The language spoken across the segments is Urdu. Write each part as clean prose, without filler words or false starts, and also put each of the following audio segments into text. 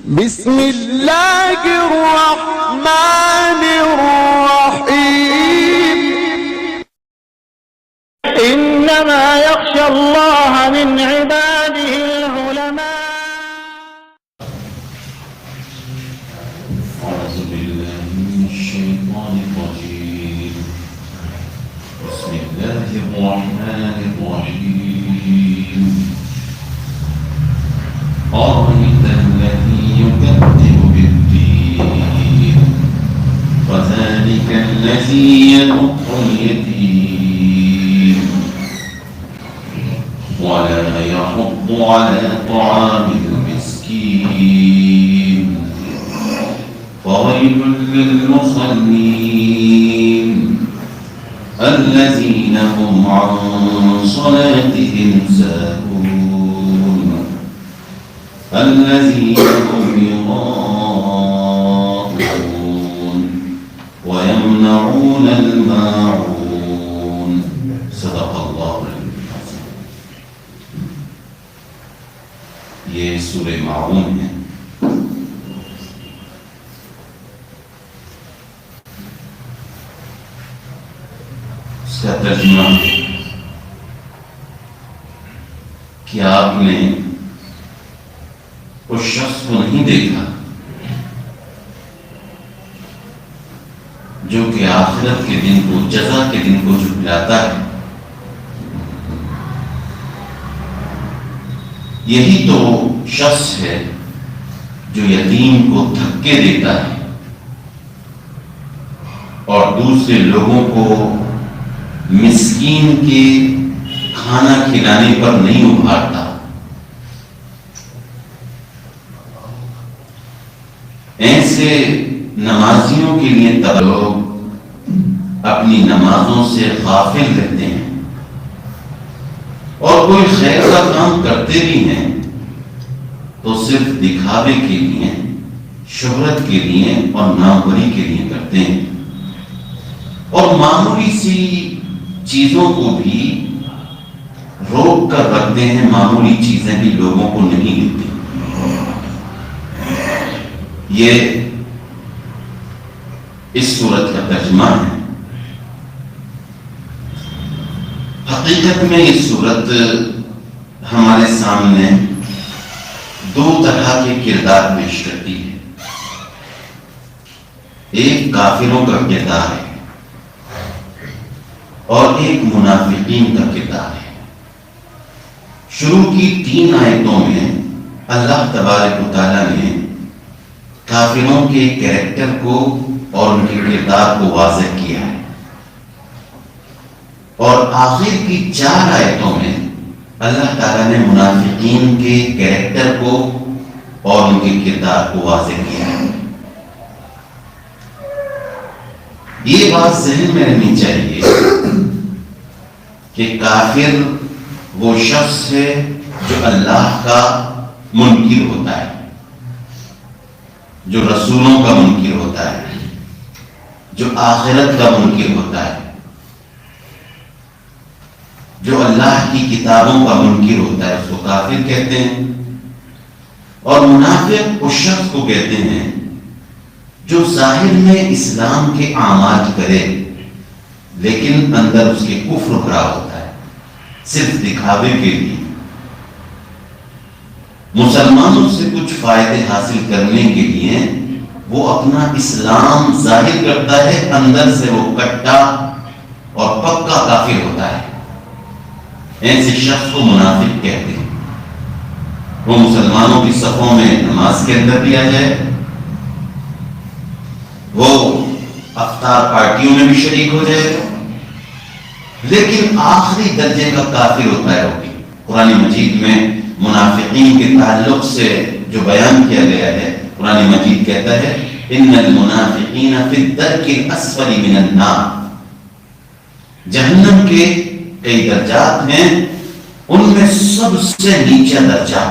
بسم اللہ الرحمن الرحیم انما يخشى الله من عباده العلماء. أعوذ بالله من الشيطان الرجيم. بسم الله الرحمن الرحيم. أرأيت الذي يكذب بالدين فذلك الذي يدع اليتيم ولا يحض على طعام المسكين فويل للمصلين الذين هم عن صلاتهم ساهون الذين هم يراءون ويمنعون الماعون. صدق اللہ العظیم. یہ سورہ ماعون ہے. اس کا ترجمہ کہ آپ نے اس شخص کو نہیں دیکھا جو کہ آخرت کے دن کو، جزا کے دن کو جھٹلاتا ہے. یہی تو شخص ہے جو یتیم کو دھکے دیتا ہے اور دوسرے لوگوں کو مسکین کے کھانا کھلانے پر نہیں ابھارتا. ایسے نمازیوں کے لیے لوگ اپنی نمازوں سے غافل رہتے ہیں اور کوئی خیر کا کام کرتے بھی ہیں تو صرف دکھاوے کے لیے، شہرت کے لیے اور ناموری کے لیے کرتے ہیں، اور معمولی سی چیزوں کو بھی روک کر رکھتے ہیں. معمولی چیزیں بھی لوگوں کو نہیں ملتی. یہ اس صورت کا ترجمہ ہے. حقیقت میں یہ صورت ہمارے سامنے دو طرح کے کردار پیش کرتی ہے. ایک کافروں کا کردار ہے اور ایک منافقین کا کردار ہے. شروع کی 3 آیتوں میں اللہ تبارک و تعالیٰ نے کافروں کے کریکٹر کو اور ان کے کردار کو واضح کیا ہے، اور آخر کی 4 آیتوں میں اللہ تعالیٰ نے منافقین کے کریکٹر کو اور ان کے کردار کو واضح کیا ہے. یہ بات ذہن میں رہنی چاہیے کہ کافر وہ شخص ہے جو اللہ کا منکر ہوتا ہے، جو رسولوں کا منکر ہوتا ہے، جو آخرت کا منکر ہوتا ہے، جو اللہ کی کتابوں کا منکر ہوتا ہے، اس کو کافر کہتے ہیں. اور منافق اس شخص کو کہتے ہیں جو ظاہر میں اسلام کے اعمال کرے لیکن اندر اس کے کفر بھرا ہوتا ہے، صرف دکھاوے کے لیے، مسلمانوں سے کچھ فائدے حاصل کرنے کے لیے وہ اپنا اسلام ظاہر کرتا ہے، اندر سے وہ کٹا اور پکا کافر ہوتا ہے. ایسے شخص کو منافق کہتے ہیں. وہ مسلمانوں کی صفوں میں نماز کے اندر بھی آ جائے، وہ افطار پارٹیوں میں بھی شریک ہو جائے، لیکن آخری درجے کا کافر ہوتا ہے. وہ بھی قرآن مجید میں منافقین کے تعلق سے جو بیان کیا گیا ہے، قرآن مجید کہتا ہے ان المنافقین فی الدرک الاسفل من النار. جہنم کے کئی درجات ہیں، ان میں سب سے نیچا درجہ،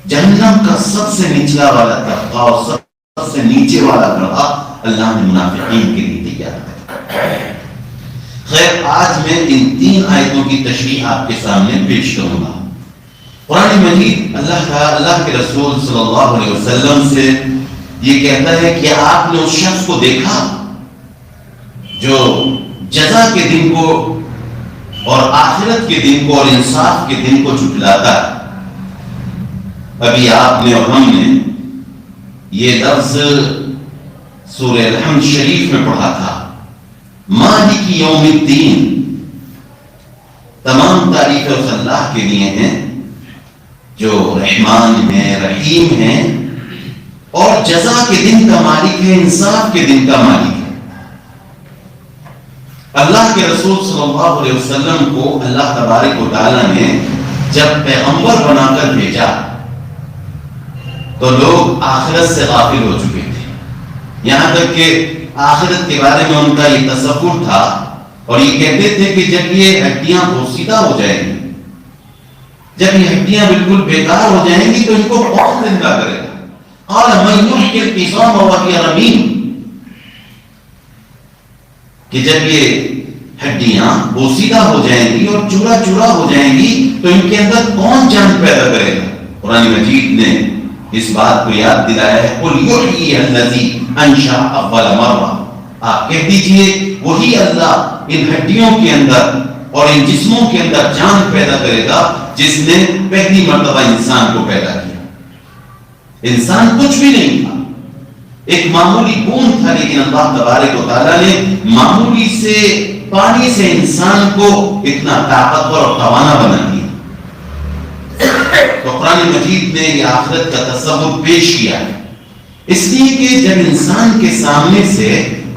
جہنم کا سب سے نچلا والا طبقہ اور سب سے نیچے والا طبقہ اللہ نے منافقین کے لیے تیار کیا. خیر، آج میں ان 3 آیتوں کی تشریح آپ کے سامنے پیش کروں گا. قرآن مجید اللہ کے رسول صلی اللہ علیہ وسلم سے یہ کہتا ہے کہ آپ نے اس شخص کو دیکھا جو جزا کے دن کو اور آخرت کے دن کو اور انصاف کے دن کو جھٹلاتا ہے؟ ابھی آپ نے اور ہم نے یہ لفظ سورہ الحمد شریف میں پڑھا تھا، مالک یوم الدین۔ تمام تعریفیں اس اللہ کے لیے ہیں جو رحمان ہے، رحیم ہے، اور جزا کے دن کا مالک ہے، انصاف کے دن کا مالک ہے۔ اللہ کے رسول صلی اللہ علیہ وسلم کو اللہ تبارک و تعالیٰ نے جب پیغمبر بنا کر بھیجا تو لوگ آخرت سے غافل ہو چکے تھے، یہاں تک کہ آخرت کے بارے میں ان کا یہ تصور تھا اور یہ کہتے تھے کہ جب یہ ہڈیاں بوسیدہ ہو جائیں گی، جب یہ ہڈیاں بالکل بیکار ہو جائیں گی تو ان کو کون زندہ کرے گا؟ قال من یحیی العظام وہی رمیم، کہ جب یہ ہڈیاں بوسیدہ ہو جائیں گی اور چورا چورا ہو جائیں گی تو ان کے اندر کون جان پیدا کرے گا؟ قرآن مجید نے اس بات کو یاد دلایا ہے، قل یحیی الذی انشأ اول مرہ، آپ کہہ دیجئے وہی اللہ ان ہڈیوں کے اندر اور ان جسموں کے اندر جان پیدا کرے گا جس نے پہلی مرتبہ انسان کو پیدا کیا۔ انسان کچھ بھی نہیں تھا، ایک معمولی بوند تھا، لیکن اللہ تبارک و تعالیٰ نے معمولی سے پانی سے انسان کو اتنا طاقتور اور توانا بنا دیا۔ تو قرآن مجید نے یہ آخرت کا تصور پیش کیا ہے، اس لیے کہ جب انسان کے سامنے سے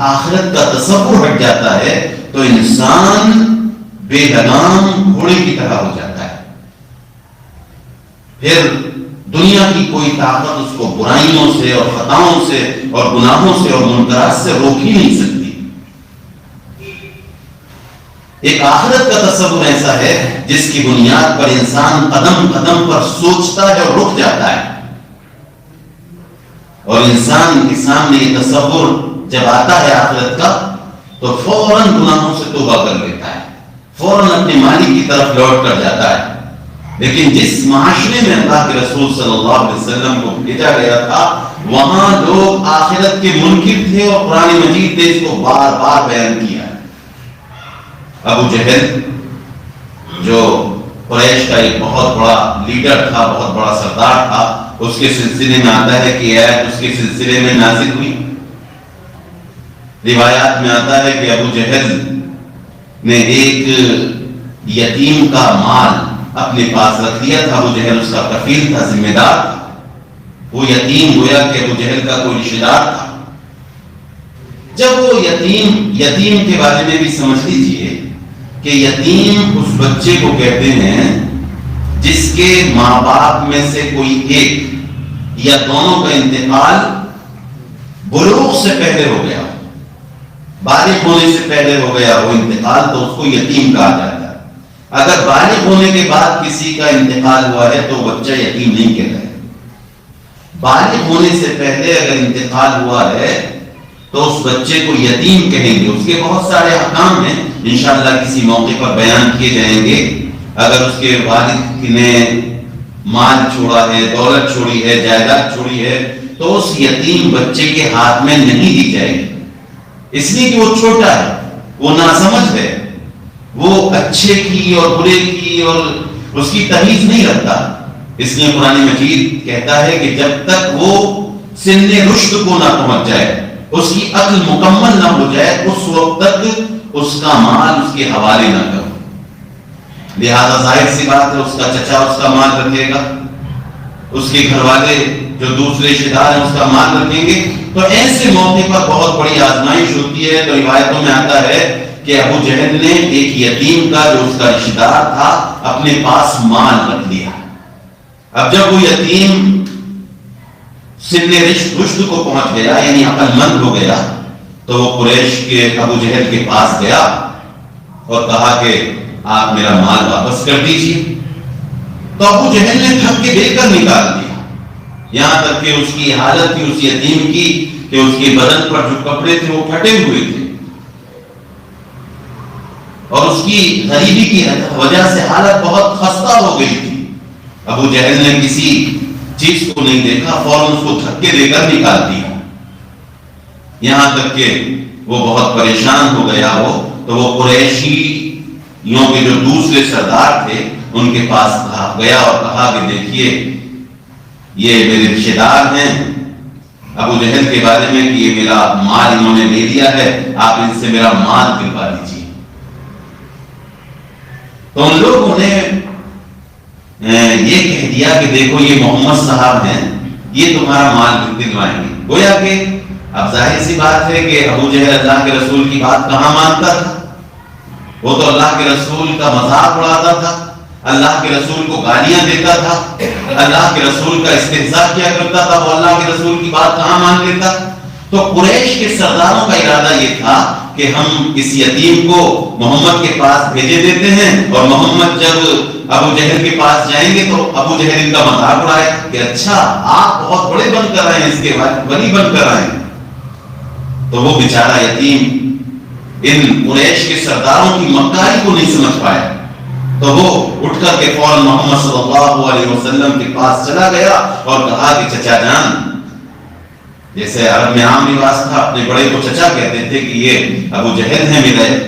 آخرت کا تصور ہٹ جاتا ہے تو انسان بے لگام گھوڑے کی طرح ہو جاتا ہے، پھر دنیا کی کوئی طاقت اس کو برائیوں سے اور خطاؤں سے اور گناہوں سے اور منکرات سے روک ہی نہیں سکتی۔ ایک آخرت کا تصور ایسا ہے جس کی بنیاد پر انسان قدم قدم پر سوچتا ہے اور رک جاتا ہے، اور انسان کے سامنے یہ تصور جب آتا ہے آخرت کا تو فوراً گناہوں سے توبہ کر لیتا ہے، فوراً اپنے مالک کی طرف لوٹ کر جاتا ہے۔ لیکن جس معاشرے میں اللہ کے رسول صلی اللہ علیہ وسلم کو بھیجا گیا تھا وہاں لوگ آخرت کے منکر تھے، اور قرآن مجید نے اس کو بار بار بیان کیا ہے۔ ابو جہل جو قریش کا ایک بہت بڑا لیڈر تھا، بہت بڑا سردار تھا، اس کے سلسلے میں آتا ہے کہ آیت اس کے سلسلے میں نازل ہوئی۔ روایات میں آتا ہے کہ ابو جہل نے ایک یتیم کا مال اپنے پاس رکھ لیا تھا، ابو جہل اس کا کفیل تھا، ذمہ دار تھا۔ وہ یتیم گویا کہ ابو جہل کا کوئی رشتہ دار تھا۔ جب وہ یتیم کے بارے میں بھی سمجھ لیجیے کہ یتیم اس بچے کو کہتے ہیں جس کے ماں باپ میں سے کوئی ایک یا دونوں کا انتقال بلوغ سے پہلے ہو گیا، بالغ ہونے سے پہلے ہو گیا وہ انتقال، تو اس کو یتیم کہا جاتا ہے۔ اگر بالغ ہونے کے بعد کسی کا انتقال ہوا ہے تو بچہ یتیم نہیں کہتا ہے۔ بالغ ہونے سے پہلے اگر انتقال ہوا ہے تو اس بچے کو یتیم کہیں گے۔ اس کے بہت سارے احکام ہیں، انشاءاللہ کسی موقع پر بیان کیے جائیں گے۔ اگر اس کے والد نے مال چھوڑا ہے، دولت چھوڑی ہے، جائیداد چھوڑی ہے، تو اس یتیم بچے کے ہاتھ میں نہیں دی جائے گی، اس لیے کہ وہ چھوٹا ہے، وہ ناسمجھ ہے، وہ اچھے کی اور برے کی اور اس کی تمیز نہیں رکھتا۔ اس لیے قرآن مجید کہتا ہے کہ جب تک وہ سن رشد کو نہ پہنچ جائے، اس کی عقل مکمل نہ ہو جائے، اس وقت تک اس کا مال اس کے حوالے نہ کرو۔ لہذا ظاہر سی بات ہے اس کا چچا اس کا مال رکھے گا، اس کے گھر والے جو دوسرے رشتہ دار ہیں اس کا مال رکھیں گے۔ تو ایسے موقع پر بہت بڑی آزمائش ہوتی ہے۔ تو روایتوں میں آتا ہے کہ ابو جہل نے ایک یتیم کا جو اس کا رشتہ دار تھا اپنے پاس مال رکھ لیا۔ اب جب وہ یتیم سن رشد کو پہنچ گیا، یعنی عقل مند ہو گیا، تو وہ قریش کے ابو جہل کے پاس گیا اور کہا کہ آپ میرا مال واپس کر دیجیے۔ تو ابو جہل نے تھک کے دے کر نکال دیا، یہاں تک کہ اس کی حالت تھی اس یتیم کی کہ اس کے بدن پر جو کپڑے تھے وہ پھٹے ہوئے تھے، اور اس کی غریبی کی وجہ سے حالت بہت خستہ ہو گئی تھی۔ ابو جہل نے کسی چیز کو نہیں دیکھا، فوراً اس کو دھکے دے کر نکال دیا، یہاں تک کہ وہ بہت پریشان ہو گیا تو وہ قریشیوں کے جو دوسرے سردار تھے ان کے پاس گیا اور کہا کہ دیکھیے یہ میرے رشتے دار ہیں ابو جہل کے بارے میں کہ یہ میرا مال انہوں نے لے لیا ہے، آپ ان سے میرا مال دلوا دیجیے۔ تو ان لوگوں نے یہ کہہ دیا کہ دیکھو یہ محمد صاحب ہیں، یہ تمہارا مال دلوائیں گے۔ گویا کہ اب ظاہر سی بات ہے کہ ابو جہل اللہ کے رسول کی بات کہاں مانتا تھا، وہ تو اللہ کے رسول کا مذاق اڑاتا تھا، اللہ کے رسول کو گالیاں دیتا تھا، اللہ کے رسول کا استہزاء کیا کرتا تھا، وہ اللہ کے رسول کی بات کہاں مان لیتا۔ تو قریش کے سرداروں کا ارادہ یہ تھا کہ ہم اس یتیم کو محمد کے پاس بھیجے دیتے ہیں، اور محمد جب ابو جہل کے پاس جائیں گے تو ابو جہل ان کا مذاق اڑائے کہ اچھا آپ بہت بڑے بن کر آئے ہیں، اس کے بعد ولی بن کر آئے ہیں۔ تو وہ بیچارہ یتیم ان قریش کے سرداروں کی مکاری کو نہیں سمجھ پایا، تو وہ اٹھ کر کے فوراً محمد صلی اللہ علیہ وسلم کے پاس چلا گیا اور کہا کہ چچا جان، جیسے عرب میں عام رواج تھا، اپنے بڑے کو چچا کہتے تھے کہ یہ ابو جہل ہیں،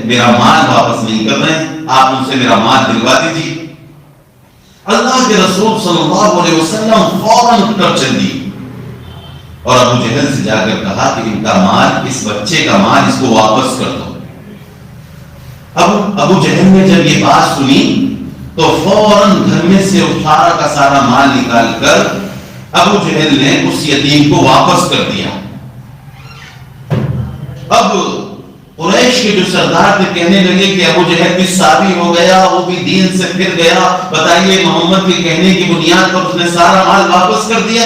میرا مال واپس نہیں کر رہے ہیں، آپ ان سے میرا مال دلوا دیجیے۔ اللہ کے رسول صلی اللہ علیہ وسلم فوراً اٹھ کر چل دی اور ابو جہل سے جا کر کہا کہ ان کا مال، اس بچے کا مال، اس کو واپس کر دو۔ ابو جہل نے جب یہ بات سنی تو فوراً گھر میں سے سارا کا سارا مال نکال کر ابو جہل نے اس یتیم کو واپس کر دیا۔ اب قریش کے جو سردار تھے کہنے لگے کہ ابو جہل بھی صابی ہو گیا، وہ بھی دین سے پھر گیا، بتائیے محمد کے کہنے کی بنیاد پر اس نے سارا مال واپس کر دیا۔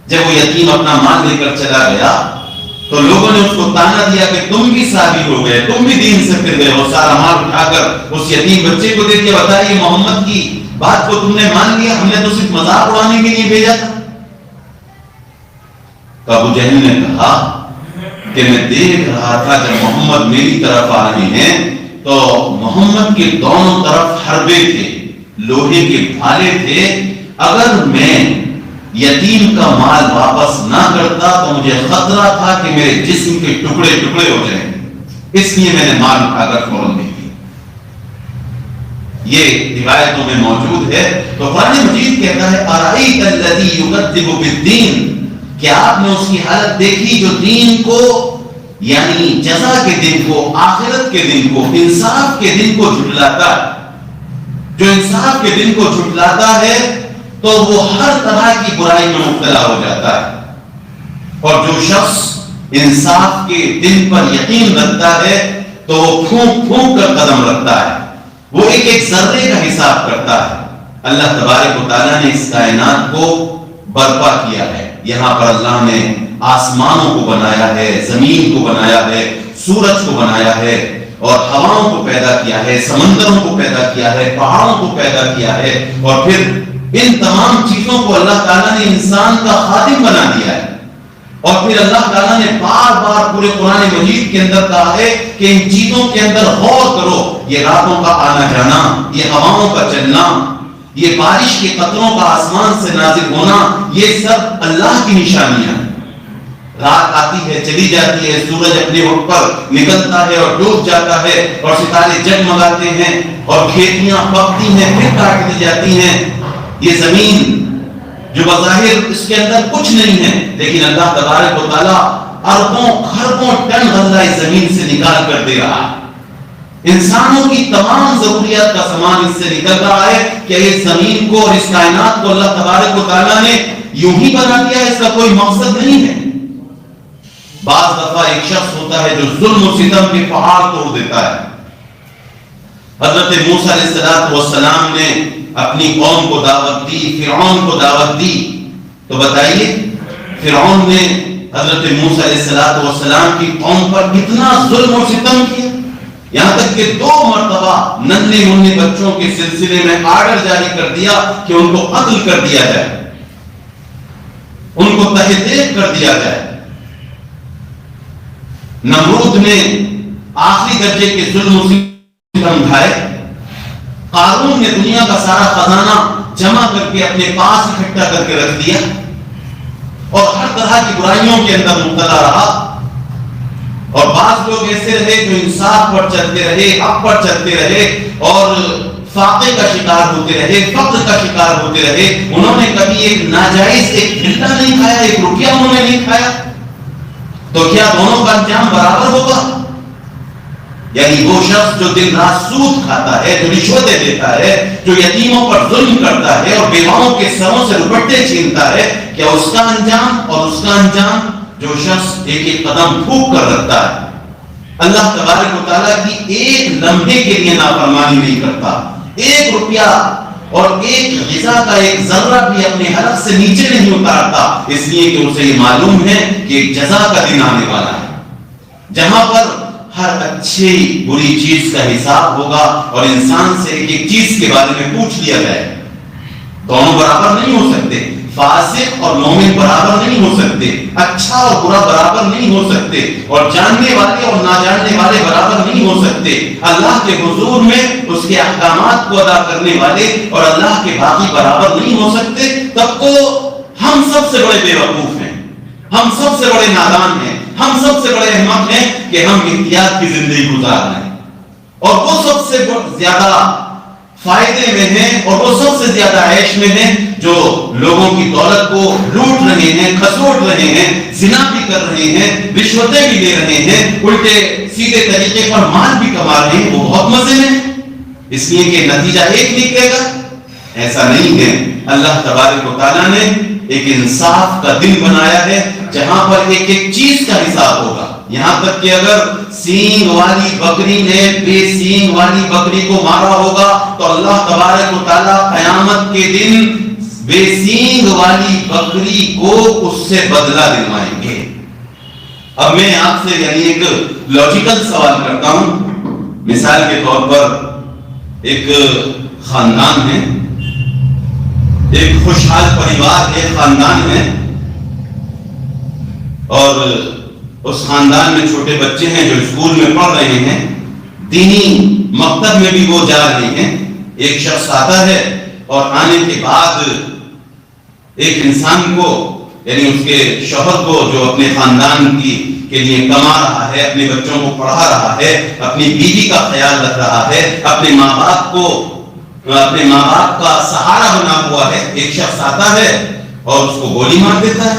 جب وہ یتیم اپنا مال لے کر چلا گیا تو لوگوں نے اس کو تانا دیا کہ تم بھی صابی ہو گئے، تم بھی دین سے پھر گئے، وہ سارا مال اٹھا کر اس یتیم بچے کو دے دیا، بتائیے محمد کی بات کو تم نے مان لیا، ہم نے تو صرف مذاق اڑانے کے لیے بھیجا تھا۔ تو ابو جہل نے کہا کہ میں دیکھ رہا تھا جب محمد میری طرف آ رہے ہیں تو محمد کے دونوں طرف حربے تھے، لوہے کے بھالے تھے، اگر میں یتیم کا مال واپس نہ کرتا تو مجھے خطرہ تھا کہ میرے جسم کے ٹکڑے ٹکڑے ہو جائیں، اس لیے میں نے مال اٹھا کر فوراً دے دیا۔ یہ روایتوں میں موجود ہے۔ تو قرآن مجید کہتا ہے ارأیت الذی یکذب بالدین، کیا آپ نے اس کی حالت دیکھی جو دین کو، یعنی جزا کے دن کو، آخرت کے دن کو، انصاف کے دن کو جھٹلاتا ہے۔ جو انصاف کے دن کو جھٹلاتا ہے تو وہ ہر طرح کی برائی میں مبتلا ہو جاتا ہے، اور جو شخص انصاف کے دن پر یقین رکھتا ہے تو وہ پھونک پھونک کر قدم رکھتا ہے، وہ ایک ایک ذرے کا حساب کرتا ہے۔ اللہ تبارک و تعالیٰ نے اس کائنات کو برپا کیا ہے، یہاں پر اللہ نے آسمانوں کو بنایا ہے، زمین کو بنایا ہے، سورج کو بنایا ہے، اور ہواؤں کو پیدا کیا ہے، سمندروں کو پیدا کیا ہے، پہاڑوں کو پیدا کیا ہے، اور پھر ان تمام چیزوں کو اللہ تعالیٰ نے انسان کا خادم بنا دیا ہے۔ اور پھر اللہ تعالیٰ نے بار بار پورے قرآن مجید کے اندر کہا ہے کہ ان چیزوں کے اندر غور کرو، یہ راتوں کا آنا جانا، یہ ہواؤں کا چلنا، یہ بارش کے قطروں کا آسمان سے نازل ہونا، یہ سب اللہ کی نشانیاں۔ رات آتی ہے چلی جاتی ہے، سورج اپنے وقت پر نکلتا ہے اور ڈوب جاتا ہے، اور ستارے جگمگاتے ہیں، اور کھیتیاں پکتی ہیں پھر کاٹ دی جاتی ہیں۔ یہ زمین جو بظاہر اس کے اندر کچھ نہیں ہے، لیکن اللہ تبارک و تعالیٰ اربوں خربوں ٹن غلہ اس زمین سے نکال کر دے رہا ہے۔ انسانوں کی تمام ضروریات کا سامان اس سے نکل رہا ہے کہ اس زمین کو اور اس کائنات کو اللہ تبارک و تعالیٰ نے یوں ہی بنا دیا ہے، اس کا کوئی مقصد نہیں ہے۔ بعض دفعہ ایک شخص ہوتا ہے جو ظلم و ستم کے پہاڑ توڑ دیتا ہے۔ حضرت موسیٰ علیہ السلام نے اپنی قوم کو دعوت دی، فرعون کو دعوت دی، تو بتائیے فرعون نے حضرت موسیٰ علیہ السلام کی قوم پر کتنا ظلم و ستم کیا، یہاں تک کہ 2 مرتبہ ننھے منھے بچوں کے سلسلے میں آرڈر جاری کر دیا کہ ان کو قتل کر دیا جائے، ان کو تہہ دیگ کر دیا جائے۔ نمرود نے آخری درجے کے ظلم و ستم ڈھائے، قارون نے دنیا کا سارا خزانہ جمع کر کے اپنے پاس اکٹھا کر کے رکھ دیا اور ہر طرح کی برائیوں کے اندر مبتلا رہا. اور بعض لوگ ایسے رہے جو انصاف پر چلتے رہے, حق پر چلتے رہے اور فاقے کا شکار ہوتے رہے, فقر کا شکار ہوتے رہے. انہوں نے کبھی ایک ناجائز ایک گھنٹہ نہیں کھایا, ایک روپیہ انہوں نے نہیں کھایا. تو کیا دونوں کا انجام برابر ہوگا؟ یعنی وہ شخص جو دن رات سود کھاتا ہے, جو رشوتیں دیتا ہے, جو یتیموں پر ظلم کرتا ہے اور بیواؤں کے سروں سے دوپٹے چھینتا ہے, کیا اس کا انجام اور اس کا انجام جو شخص ایک ایک قدم پھونک کر رکھتا ہے, اللہ تبارک و تعالیٰ کی ایک لمحے کے لیے نافرمانی نہیں کرتا, ایک روپیہ اور ایک غذا کا ایک ذرہ بھی اپنے حلق سے نیچے نہیں اتارتا, اس لیے کہ اسے یہ معلوم ہے کہ ایک جزا کا دن آنے والا ہے جہاں پر ہر اچھی بری چیز کا حساب ہوگا اور انسان سے ایک ایک چیز کے بارے میں پوچھ لیا جائے. دونوں برابر نہیں ہو سکتے, فاسق اور مومن برابر نہیں ہو سکتے, اچھا اور برا برابر نہیں ہو سکتے, اور جاننے والے اور نہ جاننے والے برابر نہیں ہو سکتے. اللہ کے حضور میں اس کے احکامات کو ادا کرنے والے اور اللہ کے باقی برابر نہیں ہو سکتے. تب تو ہم سب سے بڑے بے وقوف ہیں, ہم سب سے بڑے نادان ہیں, ہم سب سے بڑے احمق ہیں کہ ہم احتیاط کی زندگی گزار رہے ہیں, اور وہ سب سے زیادہ فائدے میں ہیں اور وہ سب سے زیادہ عیش میں ہیں جو لوگوں کی دولت کو لوٹ رہے ہیں, کھسوٹ رہے ہیں, زنا بھی کر رہے ہیں, رشوتیں بھی لے رہے ہیں, الٹے سیدھے طریقے پر مال بھی کما رہے ہیں. وہ بہت مزے میں, اس لیے کہ نتیجہ ایک نکلے گا. ایسا نہیں ہے. اللہ تبارک و تعالیٰ نے ایک انصاف کا دن بنایا ہے جہاں پر ایک ایک چیز کا حساب ہوگا. یہاں تک کہ اگر سینگ والی بکری نے بے سینگ والی بکری کو مارا ہوگا تو اللہ تبارک و تعالیٰ قیامت کے دن بے سینگ والی بکری کو اس سے بدلہ دلوائیں گے. اب میں آپ سے یعنی ایک لاجیکل سوال کرتا ہوں. مثال کے طور پر ایک خاندان ہے, ایک خوشحال پریوار, ایک خاندان ہے, اور اس خاندان میں چھوٹے بچے ہیں جو اسکول میں پڑھ رہے ہیں, دینی مکتب میں بھی وہ جا رہے ہیں. ایک شخص آتا ہے اور آنے کے بعد ایک انسان کو یعنی اس کے شوہر کو جو اپنے خاندان کے لیے کما رہا ہے, اپنے بچوں کو پڑھا رہا ہے, اپنی بیوی کا خیال رکھ رہا ہے, اپنے ماں باپ کا سہارا بنا ہوا ہے, ایک شخص آتا ہے اور اس کو گولی مار دیتا ہے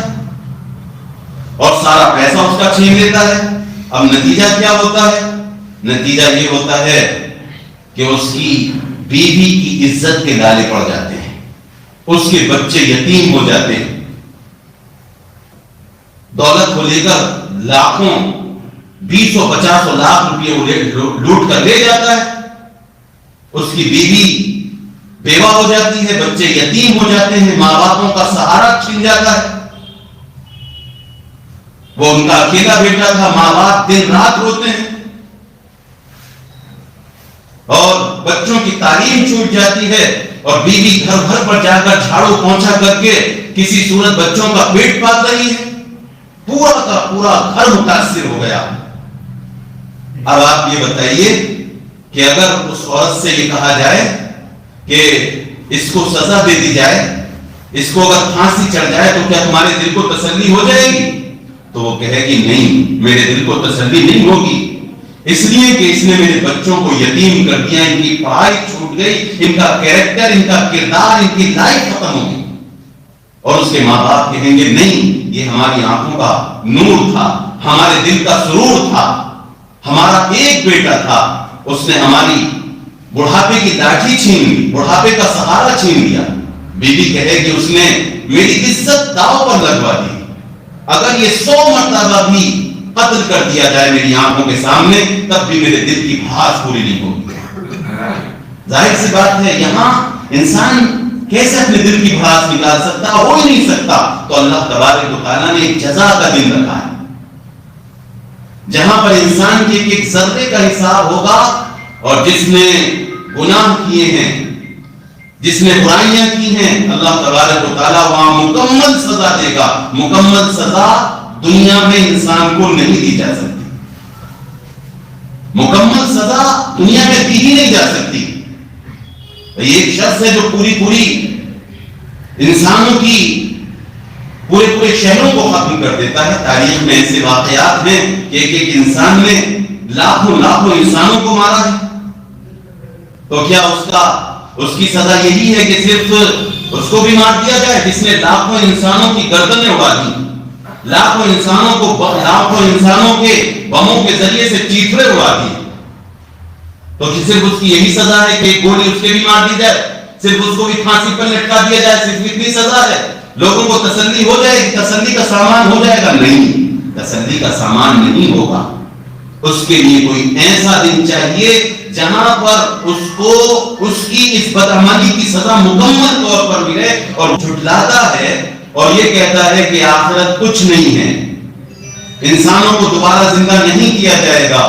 اور سارا پیسہ اس کا چھین لیتا ہے. اب نتیجہ کیا ہوتا ہے؟ نتیجہ یہ ہوتا ہے کہ اس کی بیوی کی عزت کے گالے پڑ جاتے ہیں, اس کے بچے یتیم ہو جاتے ہیں, دولت کو لے کر لاکھوں 200-50 لاکھ روپئے لوٹ کر لے جاتا ہے, اس کی بیوی بیوہ ہو جاتی ہے, بچے یتیم ہو جاتے ہیں, ماں باپوں کا سہارا چھن جاتا ہے. وہ ان کا اکیلا بیٹا تھا, ماں باپ دن رات روتے ہیں, اور بچوں کی تعلیم چھوٹ جاتی ہے, اور بیوی گھر گھر پر جا کر جھاڑو پہنچا کر کے کسی صورت بچوں کا پیٹ پال رہی ہے. پورا کا پورا گھر متاثر ہو گیا. اب آپ یہ بتائیے کہ اگر اس عورت سے یہ کہا جائے کہ اس کو سزا دے دی جائے, اس کو اگر پھانسی چڑھ جائے تو کیا تمہارے دل کو تسلی ہو جائے گی؟ تو وہ کہے گی نہیں, میرے دل کو تسلی نہیں ہوگی, اس لیے کہ اس نے میرے بچوں کو یتیم کر دیا, ان کی پڑھائی چھوٹ گئی, ان کا کیریکٹر, ان کا کردار, ان کی لائف ختم ہو گئی. اور اس کے ماں باپ کہیں گے نہیں, یہ ہماری آنکھوں کا نور تھا, ہمارے دل کا سرور تھا, ہمارا ایک بیٹا تھا, اس نے ہماری بڑھاپے کی لاٹھی چھین لی, بڑھاپے کا سہارا چھین لیا. بیوی کہے کہ اس نے میری عزت داؤ پر لگوا دی, اگر یہ 100 مرتبہ بھی قتل کر دیا جائے میری آنکھوں کے سامنے تب بھی میرے دل کی بھاس پوری نہیں ہوگی. ظاہر سی بات ہے, یہاں انسان کیسے اپنے دل کی بھاس نکال سکتا؟ ہو ہی نہیں سکتا. تو اللہ تبارک و تعالیٰ نے ایک جزا کا دن رکھا ہے جہاں پر انسان کے ایک ذرے کا حساب ہوگا, اور جس نے گناہ کیے ہیں, جس نے برائیاں کی ہیں, اللہ تبارک و تعالیٰ وہاں مکمل سزا دے گا. مکمل سزا دنیا میں انسان کو نہیں دی جا سکتی, مکمل سزا دنیا میں دی ہی نہیں جا سکتی. یہ ایک شخص ہے جو پوری انسانوں کی پورے شہروں کو ختم کر دیتا ہے. تاریخ میں ایسے واقعات ہیں کہ ایک انسان نے لاکھوں انسانوں کو مارا ہے. تو کیا اس کی سزا یہی ہے کہ صرف اس کو بھی مار دیا جائے جس نے لاکھوں انسانوں کی گردنیں اڑا دی, لاکھوں انسانوں کے بموں کے ذریعے سے چیتڑے اڑا دی؟ تو صرف اس کی یہی سزا ہے کہ ایک گولی اس کے بھی مار دی جائے, صرف اس کو بھی پھانسی پر لٹکا دیا جائے, صرف اتنی سزا ہے؟ لوگوں کو تسلی ہو جائے گی, تسلی کا سامان ہو جائے گا؟ نہیں, تسلی کا سامان نہیں ہوگا. اس کے لیے کوئی ایسا دن چاہیے جہاں پر اس کو اس کی اس بدعملی کی سزا مکمل طور پر ملے. اور جھٹلاتا ہے اور یہ کہتا ہے کہ آخرت کچھ نہیں ہے, انسانوں کو دوبارہ زندہ نہیں کیا جائے گا,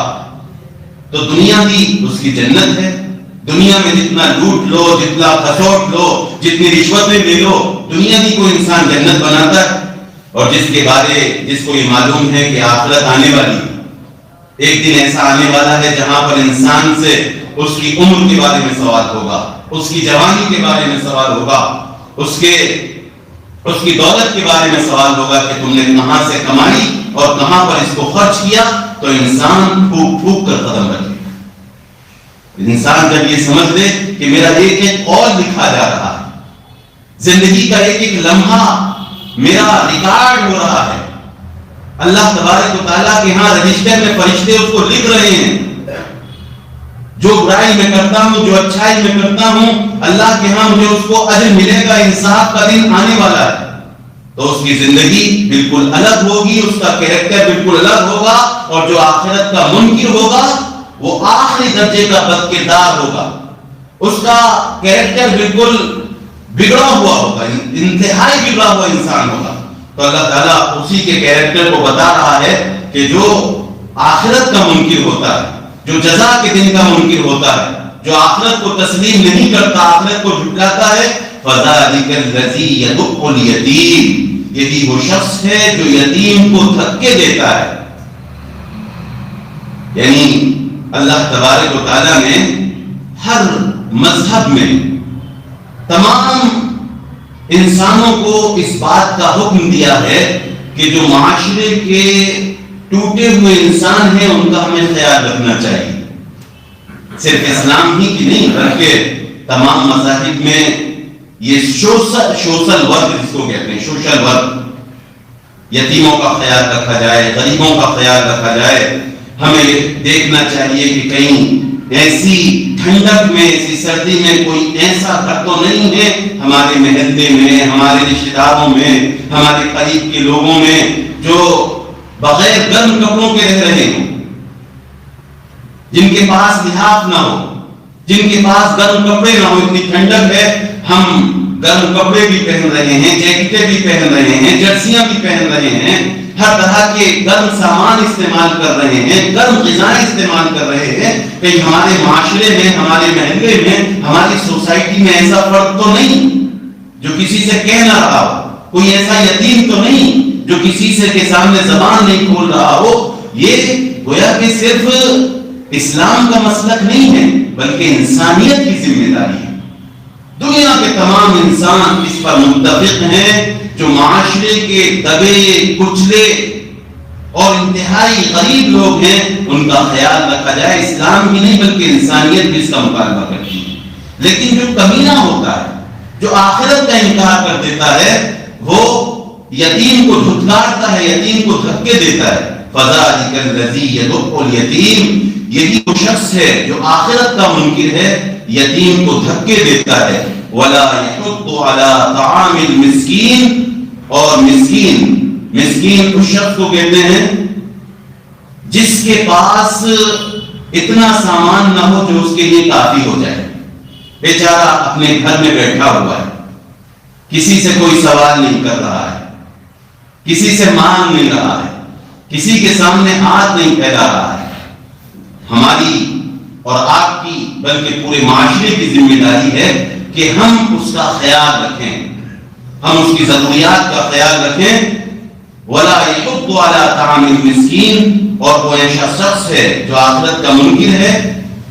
تو دنیا بھی اس کی جنت ہے. دنیا میں جتنا لوٹ لو, جتنا کھسوٹ لو, جتنی رشوتیں لے لو, دنیا بھی کوئی انسان جنت بناتا ہے. اور جس کو یہ معلوم ہے کہ آخرت آنے والی, ایک دن ایسا آنے والا ہے جہاں پر انسان سے اس کی عمر کے بارے میں سوال ہوگا, اس کی جوانی کے بارے میں سوال ہوگا, اس کی دولت کے بارے میں سوال ہوگا کہ تم نے کہاں سے کمائی اور کہاں پر اس کو خرچ کیا. تو انسان پھوک کر قدم رکھے. انسان جب یہ سمجھ لے کہ میرا ایک قول لکھا جا رہا ہے, زندگی کا ایک لمحہ میرا ریکارڈ ہو رہا ہے, اللہ تبارک و تعالیٰ کے ہاں رجسٹر میں فرشتے اس کو لکھ رہے ہیں, جو برائی میں کرتا ہوں, جو اچھائی میں کرتا ہوں, اللہ کے ہاں مجھے اس کو اجر ملے گا, انصاف کا دن آنے والا ہے. تو اس کی زندگی بالکل الگ ہوگی, اس کا کیریکٹر بالکل الگ ہوگا, اور جو آخرت کا منکر ہوگا وہ آخری درجے کا بد کردار ہوگا. اس کا کیریکٹر بالکل بگڑا ہوا ہوگا, انتہائی بگڑا ہوا انسان ہوگا. تو اللہ تعالیٰ اسی کے کیریکٹر کو بتا رہا ہے کہ جو آخرت کا منکر ہوتا ہے, جو جزا کے دن کا منکر ہوتا ہے, جو آخرت کو تسلیم نہیں کرتا, آخرت کو جھٹلاتا ہے, فَذَلِكَ الَّذِي يَدُعُّ الْيَتِيمَ, یہی وہ شخص ہے جو یتیم کو دھکے دیتا ہے. یعنی اللہ تبارک و تعالیٰ نے ہر مذہب میں تمام انسانوں کو اس بات کا حکم دیا ہے کہ جو معاشرے کے ٹوٹے ہوئے انسان ہیں ان کا ہمیں خیال رکھنا چاہیے. صرف اسلام ہی کی نہیں بلکہ تمام مذاہب میں یہ سوشل ورک جس کو کہتے ہیں, سوشل ورک, یتیموں کا خیال رکھا جائے, غریبوں کا خیال رکھا جائے. ہمیں دیکھنا چاہیے کہ کہیں ایسی ٹھنڈک میں, ایسی سردی میں کوئی ایسا گھر تو نہیں ہے ہمارے محلے میں, ہمارے رشتہ داروں میں, ہمارے قریب کے لوگوں میں جو بغیر گرم کپڑوں کے رہ رہے ہوں, جن کے پاس لحاف نہ ہو, جن کے پاس گرم کپڑے نہ ہو. اتنی ٹھنڈک ہے, ہم گرم کپڑے بھی پہن رہے ہیں, جیکٹیں بھی پہن رہے ہیں, جرسیاں بھی پہن رہے ہیں, ہر طرح کے گرم سامان استعمال کر رہے ہیں, گرم غذائیں استعمال کر رہے ہیں. کہیں ہمارے معاشرے میں, ہمارے محلے میں, ہماری سوسائٹی میں ایسا فرد تو نہیں جو کسی سے کہہ نہ رہا ہو, کوئی ایسا یتیم تو نہیں جو کسی سے کے سامنے زبان نہیں کھول رہا ہو. یہ گویا کہ صرف اسلام کا مسلک نہیں ہے بلکہ انسانیت کی ذمہ داری ہے. دنیا کے تمام انسان اس پر متفق ہیں, جو معاشرے کے دبے کچلے اور انتہائی غریب لوگ ہیں ان کا خیال رکھا جائے. اسلام ہی نہیں بلکہ انسانیت بھی اس کا مطالبہ کرتی ہے. لیکن جو کمینہ ہوتا ہے, جو آخرت کا انکار کر دیتا ہے, وہ یتیم کو دھتکارتا ہے, یتیم کو دھکے دیتا ہے. فَذَلِكَ الَّذِي يَدُعُّ الْيَتِيمَ, یہی وہ شخص ہے جو آخرت کا منکر ہے, یتیم کو دھکے دیتا ہے. وَلَا يَحُضُّ عَلَى طَعَامِ الْمِسْكِينِ, اور مسکین اس شخص کو کہتے ہیں جس کے پاس اتنا سامان نہ ہو جو اس کے لیے کافی ہو جائے. بیچارہ اپنے گھر میں بیٹھا ہوا ہے, کسی سے کوئی سوال نہیں کر رہا ہے, کسی سے مانگ نہیں رہا ہے, کسی کے سامنے ہاتھ نہیں پھیلا رہا ہے. ہماری اور آپ کی بلکہ پورے معاشرے کی ذمہ داری ہے کہ ہم اس کا خیال رکھیں, ہم اس کی ضروریات کا خیال رکھیں. وَلَا يَحُضُّ عَلَى طَعَامِ الْمِسْكِينِ, اور وہ ایسا شخص ہے جو آخرت کا منکر ہے,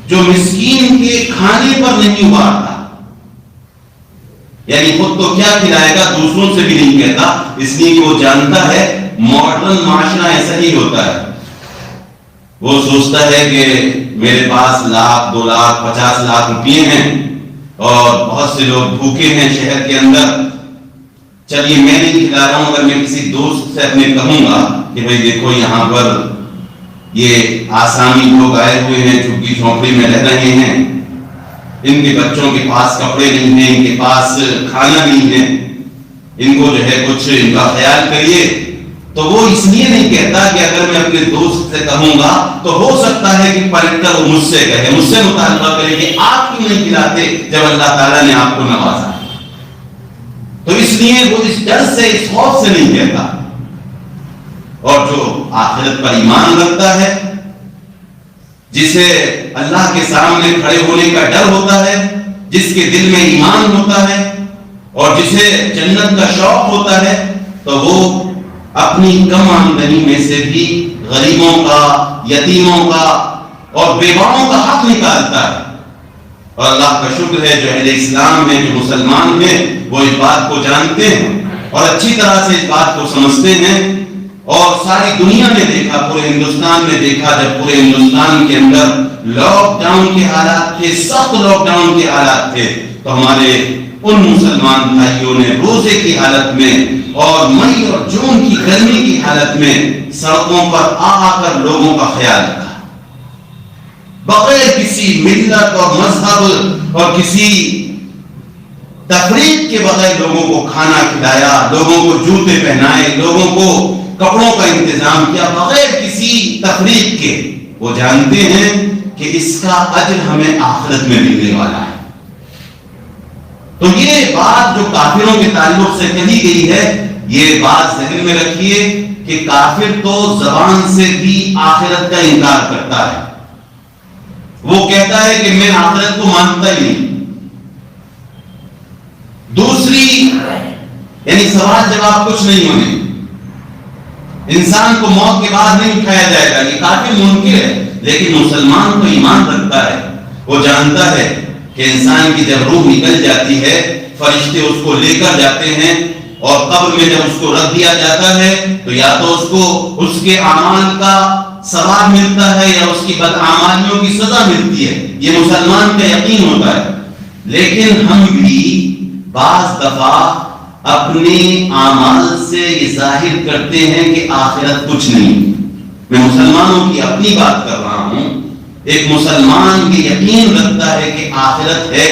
جو مسکین کے کھانے پر نہیں ابھارتا, یعنی خود تو کیا کھلائے گا، دوسروں سے بھی نہیں کہتا، اس لیے کہ وہ جانتا ہے ماڈرن معاشرہ ایسا ہی ہوتا ہے. وہ سوچتا ہے کہ میرے پاس 1,00,000 2,00,000 50 لاکھ روپیے ہیں اور بہت سے لوگ بھوکے ہیں شہر کے اندر، چلیے میں نہیں کھلا رہا ہوں، اگر میں کسی دوست سے اپنے کہوں گا کہ بھائی دیکھو یہاں پر یہ آسامی لوگ آئے ہوئے ہیں، جھگی جھونپڑی میں رہ رہے ہیں، ان کے بچوں کے پاس کپڑے نہیں ہیں، ان کے پاس کھانا نہیں ہے، ان کو جو ہے کچھ ان کا خیال کریے، تو وہ اس لیے نہیں کہتا کہ اگر میں اپنے دوست سے کہوں گا تو ہو سکتا ہے کہ پلٹ کر وہ مجھ سے کہے، مجھ سے مطالبہ کرے کہ آپ کیوں نہیں کھلاتے جب اللہ تعالیٰ نے آپ کو نوازا. تو اس لیے وہ اس ڈر سے، اس خوف سے نہیں کہتا. اور جو آخرت پر ایمان رکھتا ہے، جسے اللہ کے سامنے کھڑے ہونے کا ڈر ہوتا ہے، جس کے دل میں ایمان ہوتا ہے اور جسے جنت کا شوق ہوتا ہے، تو وہ اپنی کم آمدنی میں سے بھی غریبوں کا، یتیموں کا اور بیواؤں کا حق نکالتا ہے. اور اللہ کا شکر ہے جو اہل اسلام ہیں، جو مسلمان ہیں، وہ اس بات کو جانتے ہیں اور اچھی طرح سے اس بات کو سمجھتے ہیں. اور ساری دنیا نے دیکھا، پورے ہندوستان نے دیکھا، جب پورے ہندوستان کے اندر لاک ڈاؤن کے حالات تھے، سخت لاک ڈاؤن کے حالات تھے، تو ہمارے ان مسلمان بھائیوں نے روزے کی حالت میں اور مئی اور جون کی گرمی کی حالت میں سڑکوں پر آ کر لوگوں کا خیال رکھا، بغیر کسی ملت اور مذہب اور کسی تفریق کے بغیر لوگوں کو کھانا کھلایا، لوگوں کو جوتے پہنائے، لوگوں کو کپڑوں کا انتظام کیا، بغیر کسی تفریق کے. وہ جانتے ہیں کہ اس کا اجر ہمیں آخرت میں ملنے والا ہے. تو یہ بات جو کافروں کے تعلق سے کہی گئی ہے، یہ بات ذہن میں رکھیے کہ کافر تو زبان سے بھی آخرت کا انکار کرتا ہے. وہ کہتا ہے کہ میں آخرت کو مانتا ہی نہیں. دوسری یعنی سوال جواب کچھ نہیں ہونے، انسان کو موت کے بعد نہیں اٹھایا جائے گا، یہ کافر منکر ہے. لیکن مسلمان تو ایمان رکھتا ہے، وہ جانتا ہے کہ انسان کی جب روح نکل جاتی ہے، فرشتے اس کو لے کر جاتے ہیں اور قبر میں جب اس کو رکھ دیا جاتا ہے تو یا تو اس کو اس کے اعمال کا ثواب ملتا ہے یا اس کی بدعمالیوں کی سزا ملتی ہے. یہ مسلمان کا یقین ہوتا ہے. لیکن ہم بھی بعض دفعہ اپنے اعمال سے یہ ظاہر کرتے ہیں کہ آخرت کچھ نہیں. میں مسلمانوں کی اپنی بات کر رہا ہوں. ایک مسلمان یہ یقین رکھتا ہے کہ آخرت ہے،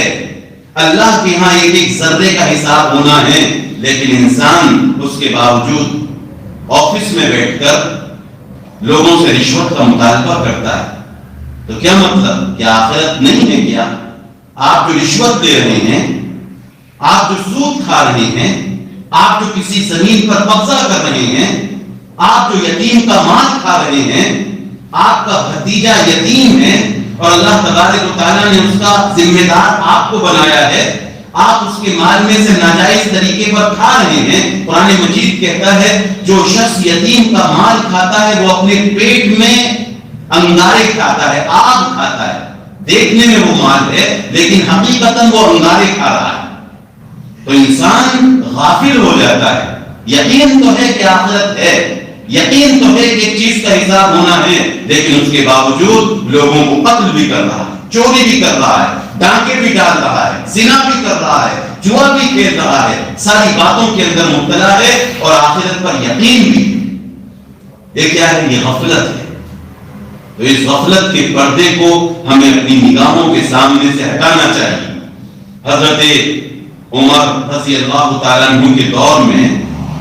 اللہ کے ہاں ایک ذرے کا حساب ہونا ہے، لیکن انسان اس کے باوجود آفس میں بیٹھ کر لوگوں سے رشوت کا مطالبہ کرتا ہے. تو کیا مطلب کہ آخرت نہیں ہے کیا؟ آپ جو رشوت دے رہے ہیں، آپ جو سود کھا رہے ہیں، آپ جو کسی زمین پر قبضہ کر رہے ہیں، آپ جو یتیم کا مال کھا رہے ہیں، آپ کا بھتیجا یتیم ہے اور اللہ تبارک و تعالیٰ نے اس کا ذمہ دار آپ کو بنایا ہے، آپ اس کے مال میں سے ناجائز طریقے پر کھا رہے ہیں. قرآن مجید کہتا ہے جو شخص یتیم کا مال کھاتا ہے وہ اپنے پیٹ میں انگارے کھاتا ہے، آگ کھاتا ہے. دیکھنے میں وہ مال ہے لیکن حقیقتاً وہ انگارے کھا رہا ہے. تو انسان غافل ہو جاتا ہے. یقین تو ہے کہ آخرت ہے، یقین تو ہے کہ ایک چیز کا حساب ہونا ہے، لیکن اس کے باوجود لوگوں کو قتل بھی کر رہا ہے، چوری بھی کر رہا ہے، ڈاکے بھی ڈال رہا ہے، زنا بھی کر رہا ہے، جوا بھی کھیل رہا ہے، ساری باتوں کے اندر مبتلا ہے اور آخرت پر یقین بھی. یہ کیا ہے؟ یہ غفلت ہے. تو اس غفلت کے پردے کو ہمیں اپنی نگاہوں کے سامنے سے ہٹانا چاہیے. حضرت عمر رضی اللہ تعالیٰ عنہ کے دور میں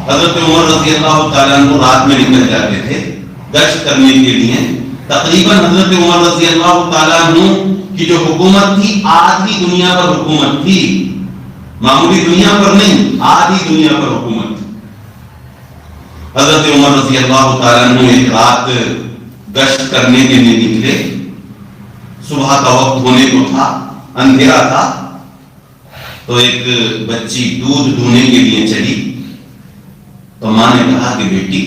حضرت عمر رضی اللہ تعالیٰ عنہ رات میں نکل جاتے تھے گشت کرنے کے لیے. تقریباً حضرت عمر رضی اللہ تعالیٰ عنہ کی جو حکومت تھی، آدھی دنیا پر حکومت تھی، معمولی دنیا پر نہیں، آدھی دنیا پر حکومت تھی. حضرت عمر رضی اللہ تعالیٰ عنہ ایک رات گشت کرنے کے لیے نکلے. صبح کا وقت ہونے کو تھا، اندھیرا تھا. تو ایک بچی دودھ ڈھونڈنے کے لیے چلی تو ماں نے کہا کہ بیٹی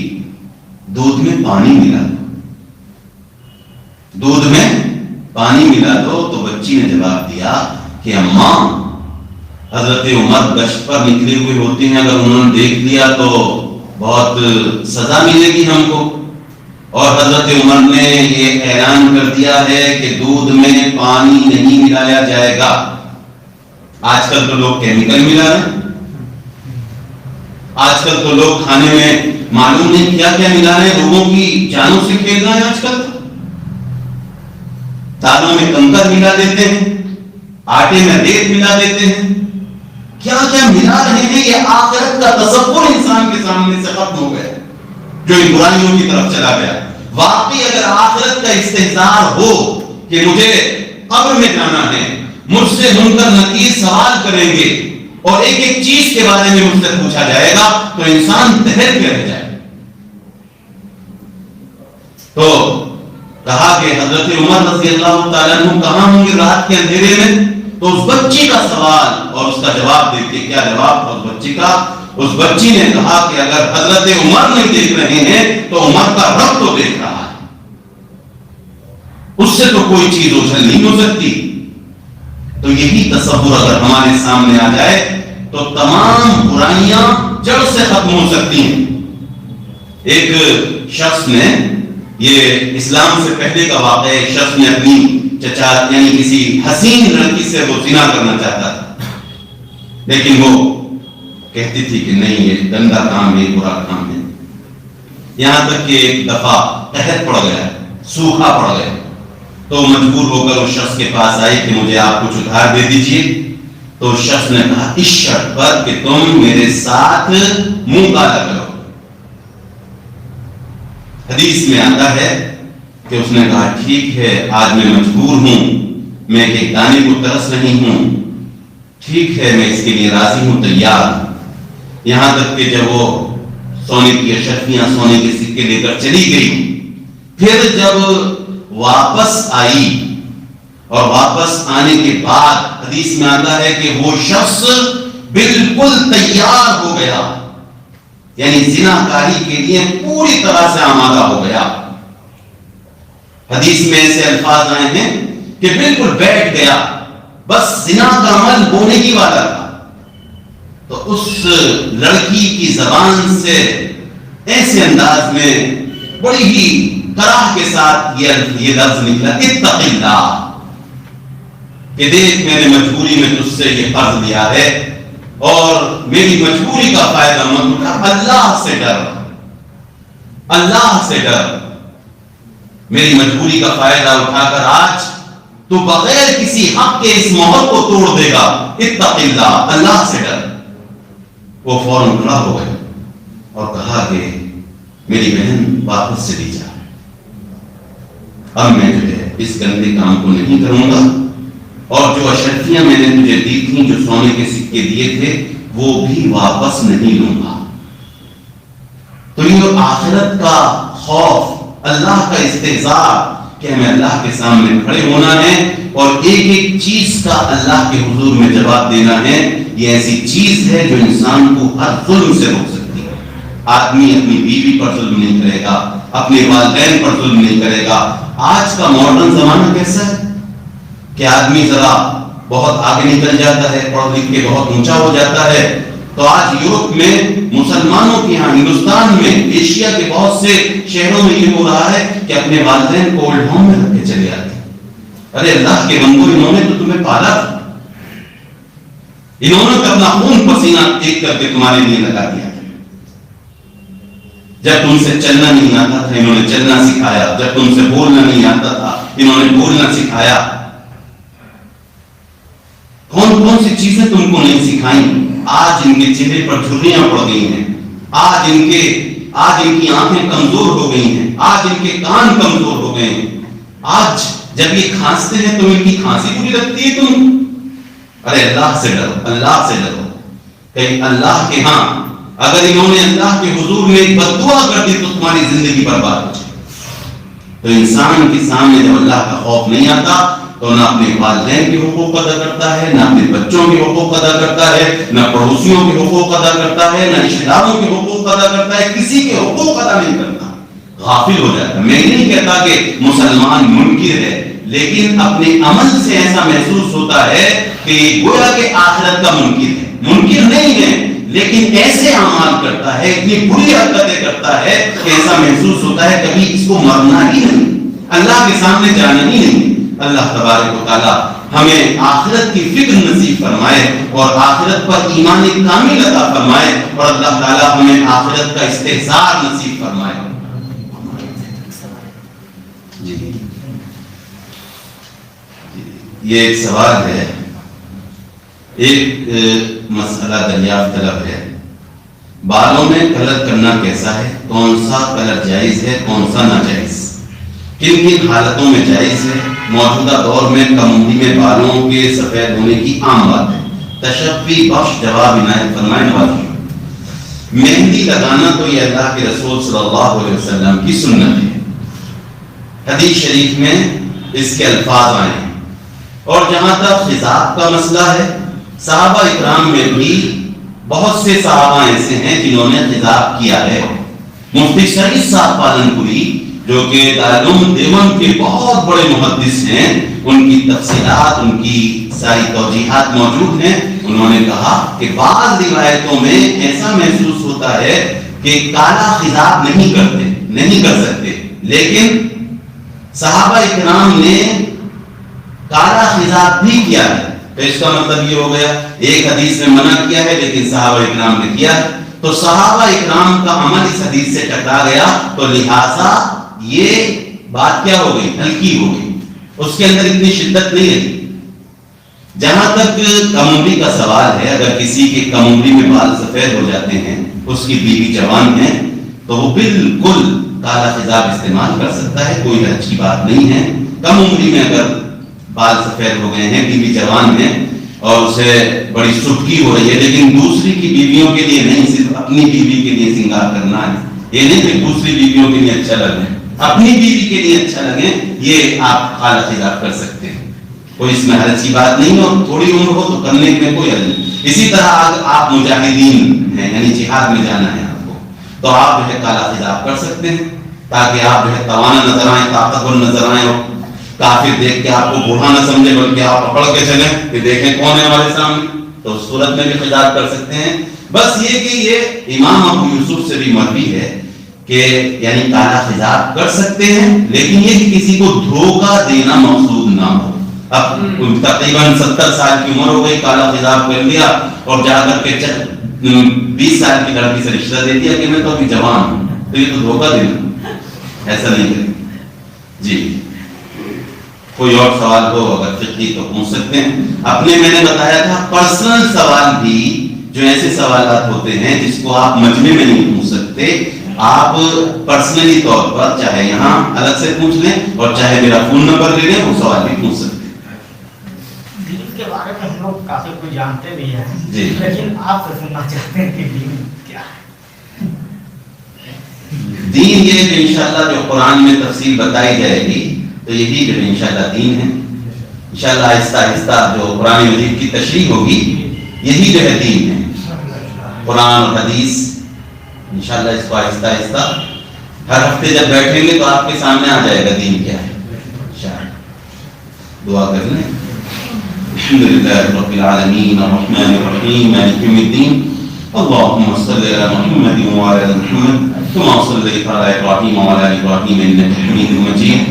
دودھ میں پانی ملا دو، دودھ میں پانی ملا دو. تو بچی نے جواب دیا کہ اماں حضرت عمر گشت پر نکلے ہوئے ہوتے ہیں، اگر انہوں نے دیکھ لیا تو بہت سزا ملے گی ہم کو، اور حضرت عمر نے یہ اعلان کر دیا ہے کہ دودھ میں پانی نہیں ملایا جائے گا۔ آج کل تو لوگ کیمیکل ملا رہے ہیں، آج کل تو لوگ کھانے میں معلوم نہیں کیا کیا ملا رہے ہیں، لوگوں کی جانوں سے کھیل رہے ہیں۔ آج کل دالوں میں کنکر ملا دیتے ہیں، آٹے میں ریت ملا دیتے ہیں، کیا کیا ملا رہے ہیں۔ یہ آخرت کا تصور انسان کے سامنے سے ختم ہو گیا، جو ان برائیوں کی طرف چلا گیا۔ واقعی اگر آخرت کا استحضار ہو کہ مجھے قبر میں جانا ہے، مجھ سے منکر نکیر سوال کریں گے اور ایک ایک چیز کے بارے میں مجھ سے پوچھا جائے گا، تو انسان دہل کے رہ جائے۔ تو کہا کہ حضرت عمر رضی اللہ تعالیٰ عنہ کہاں ہوں گے رات کے اندھیرے میں؟ تو اس بچی کا سوال اور اس کا جواب دیکھتے، کیا جواب تھا اس بچی کا؟ اس بچی نے کہا کہ اگر حضرت عمر نہیں دیکھ رہے ہیں تو عمر کا رب تو دیکھ رہا ہے، اس سے تو کوئی چیز اوجھل نہیں ہو سکتی۔ تو یہی تصور اگر ہمارے سامنے آ جائے تو تمام برائیاں جڑ سے ختم ہو سکتی ہیں۔ ایک شخص نے، یہ اسلام سے پہلے کا واقعہ، ایک شخص نے اپنی چچا یعنی کسی حسین لڑکی سے وہ زنا کرنا چاہتا تھا، لیکن وہ کہتی تھی کہ نہیں، یہ گندا کام ہے، برا کام ہے۔ یہاں تک کہ ایک دفعہ قحط پڑ گیا، سوکھا پڑ گیا، تو مجبور ہو کر اس شخص کے پاس آئی کہ مجھے آپ کچھ ادھار دے دیجئے۔ تو اس شخص نے کہا اس شرط پر کہ تم میرے ساتھ منہ کالا کرو۔ حدیث میں آتا ہے کہ اس نے کہا ٹھیک ہے، آج میں مجبور ہوں، میں ایک دانے کو ترس نہیں ہوں، ٹھیک ہے، میں اس کے لیے راضی ہوں، تیار ہوں۔ یہاں تک کہ جب وہ سونے کی اشرفیاں، سونے کے سکے لے کر چلی گئی، پھر جب واپس آئی اور واپس آنے کے بعد حدیث میں آتا ہے کہ وہ شخص بالکل تیار ہو گیا، یعنی زنا کاری کے لیے پوری طرح سے آمادہ ہو گیا۔ حدیث میں ایسے الفاظ آئے ہیں کہ بالکل بیٹھ گیا، بس زنا کا عمل ہونے ہی والا تھا۔ تو اس لڑکی کی زبان سے ایسے انداز میں بڑی ہی کراہ کے ساتھ یہ لفظ نکلا، اتق اللہ، کہ دیکھ میں نے مجبوری میں تجھ سے یہ قرض لیا ہے اور میری مجبوری کا فائدہ مت اٹھا، اللہ سے ڈر، اللہ سے ڈر۔ میری مجبوری کا فائدہ اٹھا کر آج تو بغیر کسی حق کے اس مہر کو توڑ دے گا، اتق اللہ، اللہ سے ڈر۔ وہ فوراً کھڑا ہو گئے اور کہا کہ میری بہن واپس چلی جا، اب میں جو ہے اس گندے کام کو نہیں کروں گا، اور جو اشرفیاں میں نے تجھے دی تھیں، جو سونے کے سکے دیے تھے، وہ بھی واپس نہیں لوں گا۔ تو یہ آخرت کا خوف، اللہ کا استحضار کہ ہمیں اللہ کے سامنے کھڑے ہونا ہے اور ایک ایک چیز کا اللہ کے حضور میں جواب دینا ہے، یہ ایسی چیز ہے جو انسان کو ہر ظلم سے روک سکتی ہے۔ آدمی اپنی بیوی پر ظلم نہیں کرے گا، اپنے والدین پر ظلم نہیں کرے گا۔ آج کا ماڈرن زمانہ کیسا ہے کہ آدمی ذرا بہت آگے نکل جاتا ہے، پڑھ لکھ کے بہت اونچا ہو جاتا ہے، تو آج یورپ میں مسلمانوں کے ہاں، ہندوستان میں، ایشیا کے بہت سے شہروں میں یہ ہو رہا ہے کہ اپنے والدین کو اولڈ ہوم میں رکھ کے چلے آتے ہیں۔ ارے اللہ کے بندو، انہوں نے تو تمہیں پالا تھا، انہوں نے اپنا خون پسینہ ایک کر کے تمہارے لیے لگا دیا تھا۔ جب تم سے چلنا نہیں آتا تھا، انہوں نے چلنا سکھایا، جب تم سے بولنا نہیں آتا تھا، انہوں نے بولنا سکھایا۔ کون کون سی چیزیں تم کو نہیں سکھائیں؟ آج ان کے چہرے پر جھریاں پڑ گئی ہیں، آج ان کی آنکھیں کمزور ہو گئی ہیں، آج ان کے کان کمزور ہو گئے ہیں۔ آج جب یہ کھانستے ہیں تو ان کی کھانسی بری لگتی ہے تم۔ ارے اللہ سے ڈرو، اللہ سے ڈرو، کہ اللہ کے ہاں اگر انہوں نے اللہ کے حضور میں بد دعا کر دی تو تمہاری زندگی برباد ہو جائے۔ تو انسان کے سامنے جب اللہ کا خوف نہیں آتا تو نہ اپنے والدین کے حقوق ادا کرتا ہے، نہ اپنے بچوں کے حقوق ادا کرتا ہے، نہ پڑوسیوں کے حقوق ادا کرتا ہے، نہ رشتہ داروں کے حقوق ادا کرتا ہے، کسی کے حقوق ادا نہیں کرتا، غافل ہو جاتا ہے۔ میں نہیں کہتا کہ مسلمان منکر ہے، لیکن اپنے عمل سے ایسا محسوس ہوتا ہے کہ گویا کہ آخرت کا منکر ہے، منکر نہیں ہے لیکن ایسے اعمال کرتا ہے، اتنی بری حرکتیں کرتا ہے کہ ایسا محسوس ہوتا ہے کبھی اس کو مرنا ہی نہیں، اللہ کے سامنے جانا ہی نہیں۔ اللہ تبارک و تعالی ہمیں آخرت کی فکر نصیب فرمائے اور آخرت پر ایمان کامل عطا فرمائے، اور اللہ تعالی ہمیں آخرت کا استحضار نصیب فرمائے۔ جی یہ ایک سوال ہے، ایک مسئلہ دریافت طلب ہے، بالوں میں کلر کرنا کیسا ہے، کون سا کلر جائز ہے، کون سا ناجائز، کن کن حالتوں میں جائز ہے؟ موجودہ دور میں کم عمری میں بالوں کے سفید ہونے کی عام بات ہے، تشفی بخش جواب عنایت فرمائے نوازی۔ مہندی لگانا تو یہ اللہ کے رسول صلی اللہ علیہ وسلم کی سنت ہے، حدیث شریف میں اس کے الفاظ آئے ہیں۔ اور جہاں تک خضاب کا مسئلہ ہے، صحابہ اکرام میں بھی بہت سے صحابہ ایسے ہیں جنہوں نے خضاب کیا ہے۔ مفتی شریف صاحب پالنپوری جو کہ دارالعلوم دیوبند کے بہت بڑے محدث ہیں، ان کی تفصیلات، ان کی ساری توجیحات موجود ہیں۔ انہوں نے کہا کہ بعض روایتوں میں ایسا محسوس ہوتا ہے کہ کالا خضاب نہیں کرتے، نہیں کر سکتے، لیکن صحابہ اکرام نے کالا خضاب بھی کیا ہے۔ تو اس کا مطلب یہ ہو گیا ایک حدیث میں منع کیا ہے لیکن صحابہ اکرام نے کیا ہے، تو صحابہ اکرام کا عمل اس حدیث سے ٹکرا گیا، تو لہٰذا یہ بات کیا ہو گئی، ہلکی ہو گئی، اس کے اندر اتنی شدت نہیں رہی۔ جہاں تک کم عمری کا سوال ہے، اگر کسی کے کم عمری میں بال سفید ہو جاتے ہیں، اس کی بیوی جوان ہے، تو وہ بالکل کالا خضاب استعمال کر سکتا ہے، کوئی اچھی بات نہیں ہے۔ کم عمری میں اگر بال سفید ہو گئے ہیں، بیوی جوان ہے اور اسے بڑی سٹکی ہو رہی ہے، لیکن دوسری کی بیویوں کے لیے نہیں، صرف اپنی بیوی کے لیے سنگار کرنا ہے، یہ نہیں کہ دوسری بیویوں کے لیے اچھا لگے، اپنی بیوی کے لیے اچھا لگے، یہ آپ کالا خضاب کر سکتے ہیں، کوئی اس میں حرج کی بات نہیں، اور تھوڑی عمر ہو تو کرنے میں کوئی حرج نہیں۔ اسی طرح آپ مجاہدین ہیں، یعنی جہاد میں جانا ہے آپ کو، تو آپ جو ہے کالا خضاب کر سکتے ہیں، تاکہ آپ جو ہے توانا نظر آئیں، طاقتور نظر آئیں، اور کافر دیکھ کے آپ کو بوڑھا نہ سمجھے بلکہ آپ پکڑ کے چلیں کہ دیکھیں کون ہے ہمارے سامنے، تو اس صورت میں بھی خضاب کر سکتے ہیں۔ بس یہ کہ یہ امام ابو یوسف سے بھی مروی ہے کہ یعنی کالا خضاب کر سکتے ہیں، لیکن یہ کہ کسی کو دھوکہ دینا مقصود نہ ہو۔ اب تقریباً 70 سال کی عمر ہو گئی، کالا خضاب کر لیا اور جا کر کے 20 سال کی لڑکی سے رشتہ دے دیا کہ میں تو ابھی جوان ہوں، تو یہ تو دھوکہ دینا، ایسا نہیں کریں۔ جی کوئی اور سوال ہو اگر فقہی تو پوچھ سکتے ہیں۔ اپنے میں نے بتایا تھا پرسنل سوال بھی جو ایسے سوالات ہوتے ہیں جس کو آپ مجمع میں نہیں پوچھ سکتے، آپ پرسنلی طور پر چاہے یہاں الگ سے پوچھ لیں اور چاہے میرا فون نمبر لے لیں، وہ سوال بھی پوچھ سکتے ہیں۔ دین کے بارے میں ہم لوگ کافی کچھ جانتے بھی ہیں، جی، لیکن آپ سے سننا چاہتے ہیں کہ دین کیا ہے؟ دین یہ کہ انشاءاللہ جو قرآن میں تفصیل بتائی جائے گی تو یہی جو انشاءاللہ دین ہے۔ انشاءاللہ آہستہ آہستہ جو قرآن مجید کی تشریح ہوگی یہی جو ہے دین ہے، قرآن اور حدیث۔ انشاءاللہ اس کو آہستہ آہستہ ہر ہفتے جب بیٹھیں گے تو آپ کے سامنے آ جائے گا دین کیا ہے۔ انشاءاللہ دعا کر لیں۔ الحمدللہ رب العالمین الرحمن الرحیم مالک یوم الدین اللهم صل على محمد وعلى ال محمد كما صليت على ابراهيم وعلى ال ابراهيم انك حميد مجيد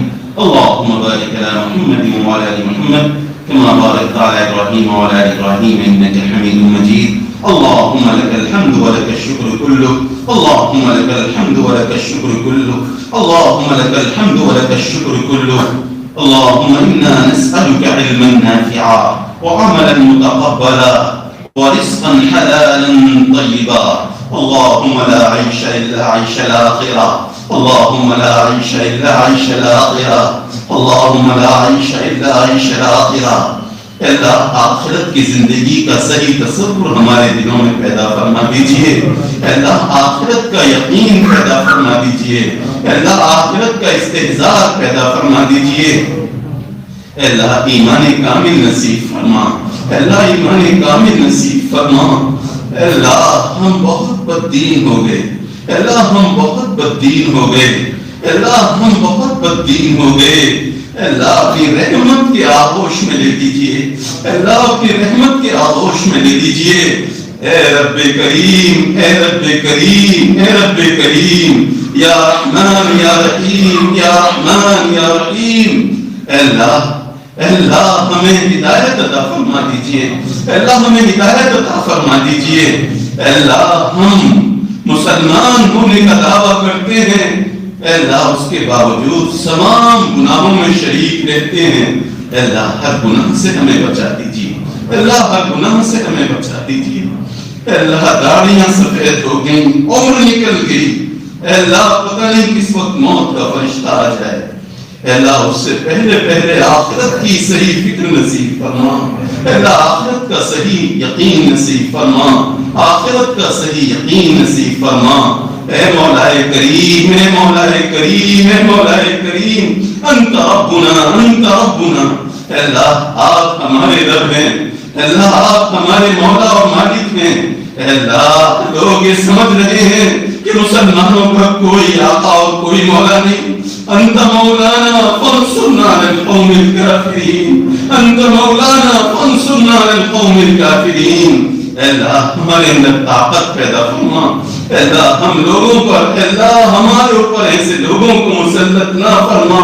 اللهم بارك على محمد وعلى ال محمد كما باركت على ابراهيم وعلى ال ابراهيم انك حميد مجيد اللهم لك الحمد ولك الشكر كله اللهم لك الحمد ولك الشكر كله اللهم لك الحمد ولك الشكر كله اللهم انا نسالك علما نافعا وعملا متقبلا ورزقا حلالا طيبا اللهم لا عيش الا عيش الاخره اللهم لا عيش الا عيش الاخره اللهم لا عيش الا عيش الاخره۔ اللہ آخرت کی زندگی کا صحیح تصور ہمارے دلوں میں پیدا فرما دیجئے، اللہ آخرت کا یقین پیدا فرما دیجئے، اللہ آخرت کا استحضار پیدا فرما دیجئے، اللہ ایمان کامل نصیب فرما، اللہ ایمان کامل نصیب فرما۔ اللہ ہم بہت بددین ہو گئے، اللہ ہم بہت بددین ہو گئے، اللہ ہم بہت بددین ہو گئے، اللہ اپنی رحمت کے آغوش میں لے لیجئے، اللہ اپنی رحمت کے آغوش میں لے لیجئے۔ اے رب کریم، اے رب کریم، اے رب کریم، یا رحمان یا رحیم، یا رحمان یا رحیم۔ اے اللہ، اے اللہ ہمیں ہدایت عطا فرما دیجئے، اے اللہ ہمیں ہدایت عطا فرما دیجئے۔ اے اللہ ہم مسلمان ہونے کا دعویٰ کرتے ہیں، اے اللہ اس کے باوجود تمام گناہوں میں شریک رہتے ہیں۔ اے اللہ ہر گناہ سے ہمیں بچا دیجئے، اے اللہ ہر گناہ سے ہمیں بچا دیجئے۔ اے اللہ داڑیاں سفید ہو گئیں، عمر نکل گئی، اے اللہ پتہ نہیں کس وقت موت کا فرشتہ آ جائے، اے اللہ اس سے پہلے آخرت کی صحیح فکر نصیب فرما، اے اللہ آخرت کا صحیح یقین نصیب فرما، آخرت کا صحیح یقین نصیب فرما۔ اے مولا کریم، اے مولا کریم، اے مولا کریم، انت ربنا، انت ربنا۔ اے اللہ آپ ہمارے رب ہیں، اے اللہ آپ ہمارے مولا اور مالک ہیں۔ اے اللہ لوگ یہ سمجھ رہے ہیں کہ مسلمانوں کا کوئی آقا اور کوئی مولا نہیں۔ انت مولانا فانصرنا علی القوم الکافرین، انت مولانا فانصرنا علی القوم الکافرین۔ اے اللہ ہمارے اندر طاقت پیدا فرما، اے اللہ ہم لوگوں پر، اے اللہ ہمارے اوپر ایسے لوگوں کو مسلط نہ فرما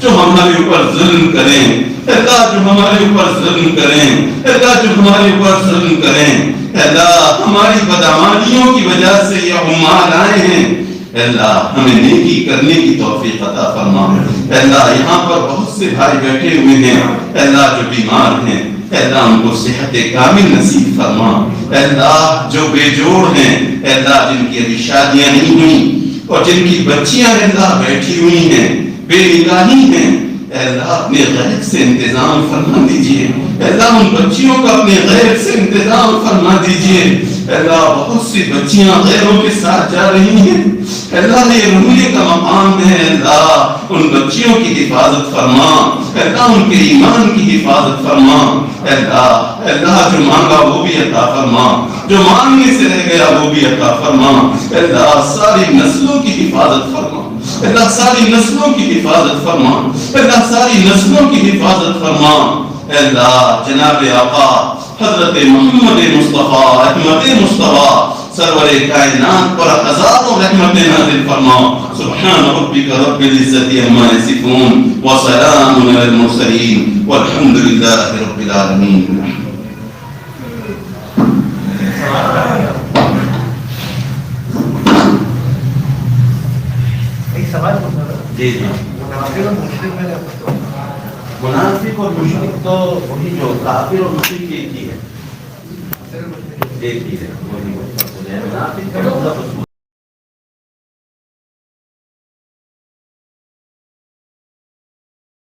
جو ہمارے اوپر ظلم کریں، اے اللہ جو ہمارے اوپر ظلم کریں، اے اللہ جو ہمارے اوپر ظلم کریں۔ اے اللہ ہماری بدعمالیوں کی وجہ سے یہ عمال آئے ہیں، اے اللہ ہمیں نیکی کرنے کی توفیق عطا فرما۔ اے اللہ یہاں پر بہت سے بھائی بیٹھے ہوئے ہیں، اے اللہ جو بیمار ہیں، اے اللہ ان کو صحت کامل نصیب فرما۔ اے اللہ جو بے جوڑ ہیں، اے اللہ جن کی ابھی شادیاں نہیں ہوئی اور جن کی بچیاں اے اللہ بیٹھی ہوئی ہیں، بے نکاحی ہیں، اے اللہ اپنے غیب سے انتظام فرما دیجئے، اے اللہ ان بچیوں کا اپنے غیب سے انتظام فرما دیجئے۔ اے اللہ بہت سی بچیاں غیروں کے ساتھ جا رہی ہیں، اے اللہ یہ رونے کا مقام ہے، اے اللہ ان بچیوں کی حفاظت فرما، اے اللہ ان کے ایمان کی حفاظت فرما۔ اے اللہ جو مانگا وہ بھی عطا فرما، جو مانگنے سے رہ گیا وہ بھی عطا فرما۔ اے اللہ ساری نسلوں کی حفاظت فرما، اے اللہ ساری نسلوں کی حفاظت فرما، اے اللہ ساری نسلوں کی حفاظت فرما۔ اے اللہ جناب آقا حضرت محمد مصطفیٰ احمد مصطفیٰ سرور کائنات پر ہزاروں رحمتیں نازل فرما۔ سبحان ربک رب العزت عما یصفون وسلام علی المرسلین والحمد للہ رب العالمین۔ ایک سوال پوچھنا تھا۔ جی جی، منافق اور مشرک میں کیا فرق ہے؟ منافق اور مشرک تو وہی جو کافر اور مشرک ایک ہی ہے، ایک ہی ہے، وہی منافق کا مطلب